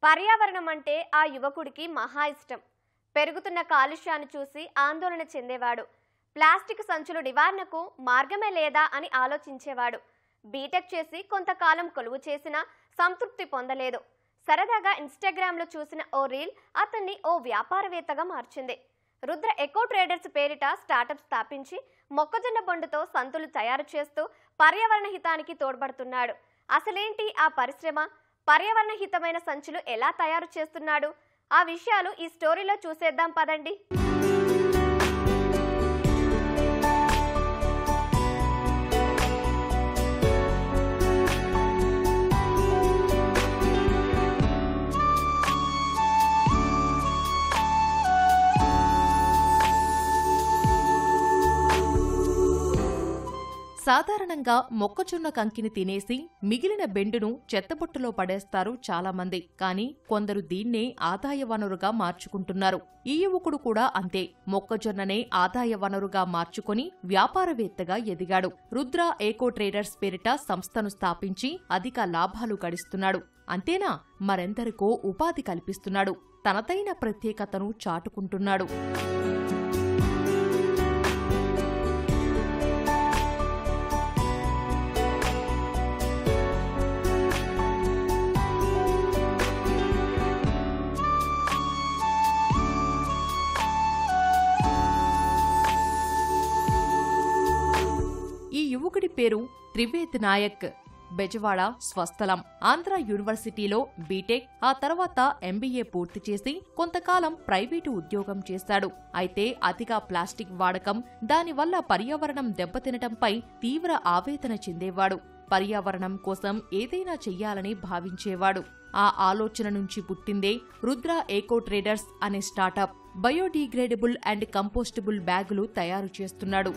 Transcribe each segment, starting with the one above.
పర్యావరణం అంటే ఆ యువకుడికి మహా ఇష్టం. పెరుగుతున్న కాలుష్యాన్ని చూసి ఆందోళన చెందేవాడు. ప్లాస్టిక్ సంచులు నివారణకు మార్గమే లేదా అని ఆలోచించేవాడు. బీటెక్ చేసి కొంతకాలం కొలువు చేసినా సంతృప్తి పొందలేదు. సరదాగా ఇన్స్టాగ్రామ్లో చూసిన ఓ రీల్ అతన్ని ఓ వ్యాపారవేత్తగా మార్చింది. రుద్ర ఎకో ట్రేడర్స్ పేరిట స్టార్టప్ స్థాపించి మొక్కజొన్న బొండుతో సంతులు తయారు చేస్తూ పర్యావరణ హితానికి తోడ్పడుతున్నాడు. అసలేంటి ఆ పరిశ్రమ? పర్యావరణ హితమైన సంచులు ఎలా తయారు చేస్తున్నాడు? ఆ విషయాలు ఈ స్టోరీలో చూసేద్దాం పదండి. సాధారణంగా మొక్కజొన్న కంకిని తినేసి మిగిలిన బెండును చెత్తబుట్టలో పడేస్తారు చాలామంది. కానీ కొందరు దీన్నే ఆదాయ వనరుగా మార్చుకుంటున్నారు. ఈ యువకుడు కూడా అంతే. మొక్కజొన్ననే ఆదాయ వనరుగా మార్చుకొని వ్యాపారవేత్తగా ఎదిగాడు. రుద్ర ఎకో ట్రేడర్స్ పేరిట సంస్థను స్థాపించి అధిక లాభాలు గడిస్తున్నాడు. అంతేనా, మరెందరికో ఉపాధి కల్పిస్తున్నాడు. తనదైన ప్రత్యేకతను చాటుకుంటున్నాడు. ఈ యువకుడి పేరు త్రివేద్ నాయక్. బెజవాడ స్వస్థలం. ఆంధ్ర యూనివర్సిటీలో బీటెక్, ఆ తర్వాత ఎంబీఏ పూర్తి చేసి కొంతకాలం ప్రైవేటు ఉద్యోగం చేశాడు. అయితే అతిగా ప్లాస్టిక్ వాడకం, దానివల్ల పర్యావరణం దెబ్బతినటంపై తీవ్ర ఆవేదన చెందేవాడు. పర్యావరణం కోసం ఏదైనా చెయ్యాలని భావించేవాడు. ఆ ఆలోచన నుంచి పుట్టిందే రుద్ర ఎకో ట్రేడర్స్ అనే స్టార్టప్. బయోడిగ్రేడబుల్ అండ్ కంపోస్టబుల్ బ్యాగులు తయారు చేస్తున్నాడు.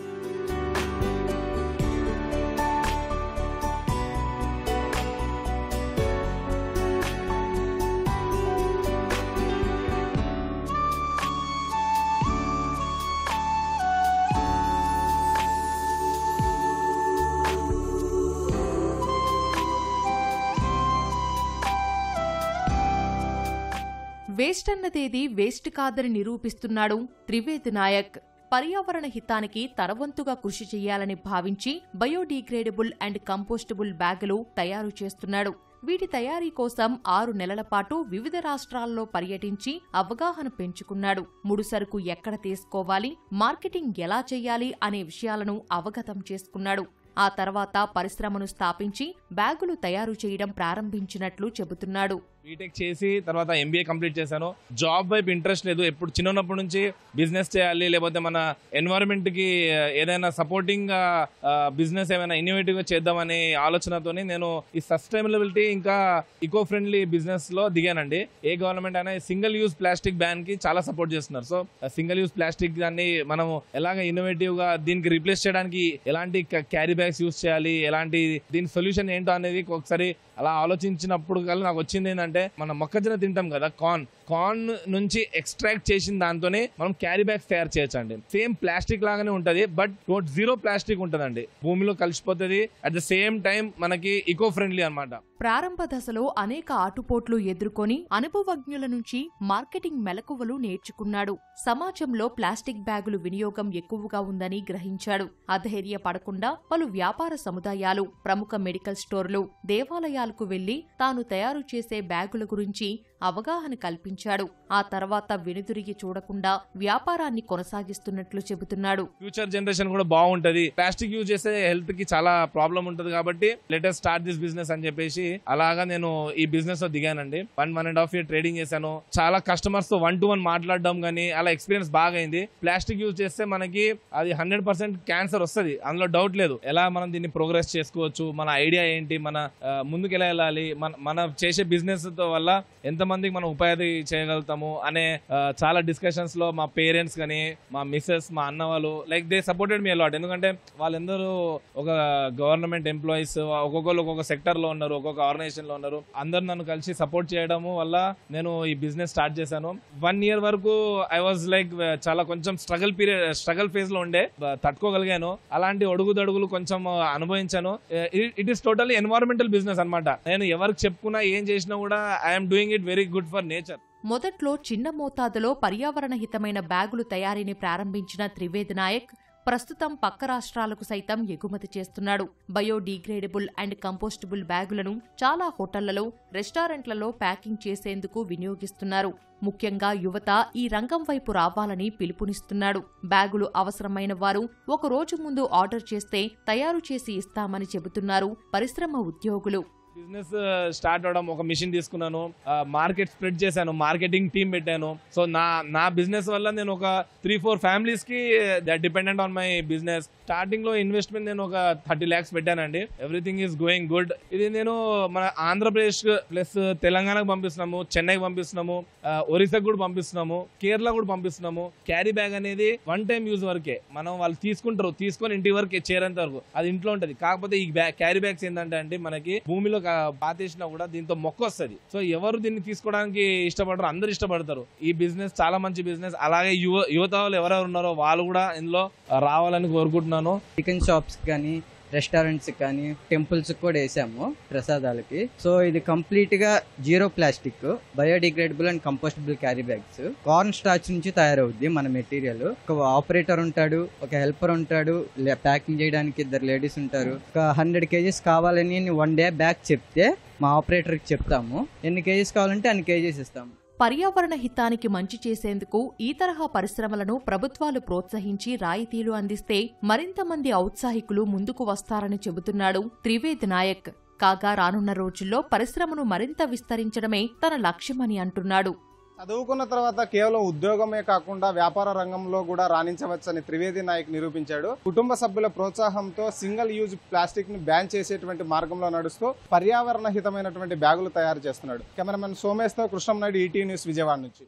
వేస్ట్ అన్నదేది వేస్ట్ కాదని నిరూపిస్తున్నాడు త్రివేద్ నాయక్. పర్యావరణ హితానికి తనవంతుగా కృషి చేయాలని భావించి బయోడిగ్రేడబుల్ అండ్ కంపోస్టబుల్ బ్యాగులు తయారు చేస్తున్నాడు. వీటి తయారీ కోసం 6 నెలల పాటు వివిధ రాష్ట్రాల్లో పర్యటించి అవగాహన పెంచుకున్నాడు. ముడిసరుకు ఎక్కడ తీసుకోవాలి, మార్కెటింగ్ ఎలా చెయ్యాలి అనే విషయాలను అవగతం చేసుకున్నాడు. ఆ తర్వాత పరిశ్రమను స్థాపించి బ్యాగులు తయారు చేయడం ప్రారంభించినట్లు చెబుతున్నాడు. బీటెక్ చేసి తర్వాత ఎంబీఏ కంప్లీట్ చేశాను. జాబ్ వైపు ఇంట్రెస్ట్ లేదు. ఎప్పుడు చిన్నప్పటి నుంచి బిజినెస్ చేయాలి, లేకపోతే మన ఎన్వైరన్మెంట్ కి ఏదైనా సపోర్టింగ్ బిజినెస్ ఏమైనా ఇన్నోవేటివ్ గా చేద్దామనే ఆలోచనతోని నేను ఈ సస్టైనబిలిటీ ఇంకా ఈకో ఫ్రెండ్లీ బిజినెస్ లో దిగానండి. ఏ గవర్నమెంట్ అయినా సింగిల్ యూజ్ ప్లాస్టిక్ బ్యాన్ కి చాలా సపోర్ట్ చేస్తున్నారు. సో సింగిల్ యూజ్ ప్లాస్టిక్ దాన్ని మనం ఎలాగ ఇన్నోవేటివ్ గా దీనికి రీప్లేస్ చేయడానికి ఎలాంటి క్యారీ బ్యాగ్స్ యూజ్ చేయాలి, ఎలాంటి దీని సొల్యూషన్ ఏంటో అనేది ఒకసారి అలా ఆలోచించినప్పుడు కల్లా నాకు వచ్చింది ఏంటంటే, మనం మొక్కజొన్న తింటాం కదా, కార్న్ నుంచి ఎక్స్ట్రాక్ట్ చేసిన దాంతోనే మనం క్యారీ బ్యాగ్స్ తయారు చేయొచ్చండి. సేమ్ ప్లాస్టిక్ లాగానే ఉంటది, బట్ జీరో ప్లాస్టిక్ ఉంటదండి. భూమిలో కలిసిపోతుంది. అట్ ద సేమ్ టైం మనకి ఈకో ఫ్రెండ్లీ అన్నమాట. ప్రారంభ దశలో అనేక ఆటుపోట్లు ఎదుర్కొని అనుభవజ్ఞుల నుంచి మార్కెటింగ్ మెలకువలు నేర్చుకున్నాడు. సమాజంలో ప్లాస్టిక్ బ్యాగులు వినియోగం ఎక్కువగా ఉందని గ్రహించాడు. అధైర్యపడకుండా పలు వ్యాపార సముదాయాలు, ప్రముఖ మెడికల్ స్టోర్లు, దేవాలయాలకు వెళ్లి తాను తయారు చేసే బ్యాగుల గురించి అవగాహన కల్పించాడు. ఆ తర్వాత వెనుదిరిగి చూడకుండా వ్యాపారాన్ని కొనసాగిస్తున్నట్లు చెబుతున్నాడు. ఫ్యూచర్ జనరేషన్ కూడా బాగుంటది. ప్లాస్టిక్ యూజ్ చేస్తే హెల్త్ కి చాలా ప్రాబ్లం ఉంటది కాబట్టి let us start this business అని చెప్పేసి అలాగా నేను ఈ బిజినెస్ లో దిగానండి. 1.5 year ట్రేడింగ్ చేశాను. చాలా కస్టమర్స్ తో 1-to-1 మాట్లాడడం గానీ అలా ఎక్స్పీరియన్స్ బాగా అయింది. ప్లాస్టిక్ యూజ్ చేస్తే మనకి అది 100% క్యాన్సర్ వస్తుంది, అందులో డౌట్ లేదు. ఎలా మనం దీన్ని ప్రోగ్రెస్ చేసుకోవచ్చు, మన ఐడియా ఏంటి, మన ముందుకు ఎలా వెళ్ళాలి, మన చేసే బిజినెస్ వల్ల ఎంతమందికి మనం ఉపాధి చేయగలుగుతాము అనే చాలా డిస్కషన్స్ లో మా పేరెంట్స్ కానీ, మా మిస్సెస్, మా అన్న వాళ్ళు దే సపోర్టెడ్ మీ అలాట్. ఎందుకంటే వాళ్ళందరూ ఒక గవర్నమెంట్ ఎంప్లాయీస్, ఒక్కొక్కరు ఒక్కొక్క సెక్టర్ లో ఉన్నారు, ఒక్కొక్క ఒక ఆర్గనైజేషన్ లో ఉన్నారు. అందరు నన్ను కలిసి సపోర్ట్ చేయడము వల్ల నేను ఈ బిజినెస్ స్టార్ట్ చేశాను. 1 year వరకు ఐ వాజ్ లైక్ చాలా కొంచెం స్ట్రగల్ ఫేజ్ లో ఉండే, తట్టుకోగలిగాను. అలాంటి అడుగుదడుగులు కొంచెం అనుభవించాను. It is totally environmental business అన్నమాట. నేను ఎవరికి చెప్పుకున్నా ఏం చేసినా కూడా I'm doing it very good for nature. మొదట్లో చిన్న మోతాదులో పర్యావరణ హితమైన బ్యాగులు తయారీని ప్రారంభించిన త్రివేద్ నాయక్ ప్రస్తుతం పక్క రాష్ట్రాలకు సైతం ఎగుమతి చేస్తున్నాడు. బయోడీగ్రేడబుల్ అండ్ కంపోస్టబుల్ బ్యాగులను చాలా హోటళ్లలో, రెస్టారెంట్లలో ప్యాకింగ్ చేసేందుకు వినియోగిస్తున్నారు. ముఖ్యంగా యువత ఈ రంగం వైపు రావాలని పిలుపునిస్తున్నాడు. బ్యాగులు అవసరమైన వారు ఒక రోజు ముందు ఆర్డర్ చేస్తే తయారు చేసి ఇస్తామని చెబుతున్నారు పరిశ్రమ ఉద్యోగులు. బిజినెస్ స్టార్ట్ అవడం, ఒక మిషన్ తీసుకున్నాను, మార్కెట్ స్ప్రెడ్ చేశాను, మార్కెటింగ్ టీమ్ పెట్టాను. సో నా బిజినెస్ వల్ల నేను ఒక 3-4 ఫ్యామిలీస్ కి that dependent on my business. Starting లో ఇన్వెస్ట్మెంట్ నేను ఒక 30 lakhs పెట్టానండి. Everything is going good. ఇది నేను మన ఆంధ్రప్రదేశ్ ప్లస్ తెలంగాణకు పంపిస్తున్నాము, చెన్నైకి పంపిస్తున్నాము, ఒరిస్సాకు కూడా పంపిస్తున్నాము, కేరళ కూడా పంపిస్తున్నాము. క్యారీ బ్యాగ్ అనేది 1 time యూజ్ వరకే. మనం వాళ్ళు తీసుకుంటారు, తీసుకొని ఇంటి వరకే చేరేంత వరకు అది ఇంట్లో ఉంటది. కాకపోతే ఈ క్యారీ బ్యాగ్స్ ఏంటంటే మనకి భూమిలో పాతేసినా కూడా దీంతో మొక్క వస్తుంది. సో ఎవరు దీన్ని తీసుకోవడానికి ఇష్టపడరు, అందరు ఇష్టపడతారు. ఈ బిజినెస్ చాలా మంచి బిజినెస్. అలాగే యువత వాళ్ళు ఎవరెవరు ఉన్నారో వాళ్ళు కూడా ఇందులో రావాలని కోరుకుంటున్నాను. చికెన్ షాప్స్ కానీ, రెస్టారెంట్స్ కానీ, టెంపుల్స్ కూడా వేసాము ప్రసాదాలకి. సో ఇది కంప్లీట్ గా zero plastic, biodegradable and compostable carry bags. Corn starch నుంచి తయారవుద్ది మన మెటీరియల్. ఒక ఆపరేటర్ ఉంటాడు, ఒక హెల్పర్ ఉంటాడు, ప్యాకింగ్ చేయడానికి 2 లేడీస్ ఉంటారు. ఒక 100 kgs కావాలని 1 day బ్యాక్ చెప్తే మా ఆపరేటర్కి చెప్తాము. ఎన్ని కేజీస్ కావాలంటే అన్ని కేజీస్ ఇస్తాము. పర్యావరణ హితానికి మంచి చేసేందుకు ఈ తరహా పరిశ్రమలను ప్రభుత్వాలు ప్రోత్సహించి రాయితీలు అందిస్తే మరింత మంది ఔత్సాహికులు ముందుకు వస్తారని చెబుతున్నాడు త్రివేద్ నాయక్. కాగా రానున్న రోజుల్లో పరిశ్రమను మరింత విస్తరించడమే తన లక్ష్యమని అంటున్నాడు. చదువుకున్న తర్వాత కేవలం ఉద్యోగమే కాకుండా వ్యాపార రంగంలో కూడా రాణించవచ్చని త్రివేద్ నాయక్ నిరూపించాడు. కుటుంబ సభ్యుల ప్రోత్సాహంతో సింగిల్ యూజ్ ప్లాస్టిక్ ని బ్యాన్ చేసేటువంటి మార్గంలో నడుస్తూ పర్యావరణ హితమైనటువంటి బ్యాగులు తయారు చేస్తున్నాడు. కెమెరామెన్ సోమేష్ తో కృష్ణం నాయుడు, ఈటీవీ న్యూస్, విజయవాడ నుంచి.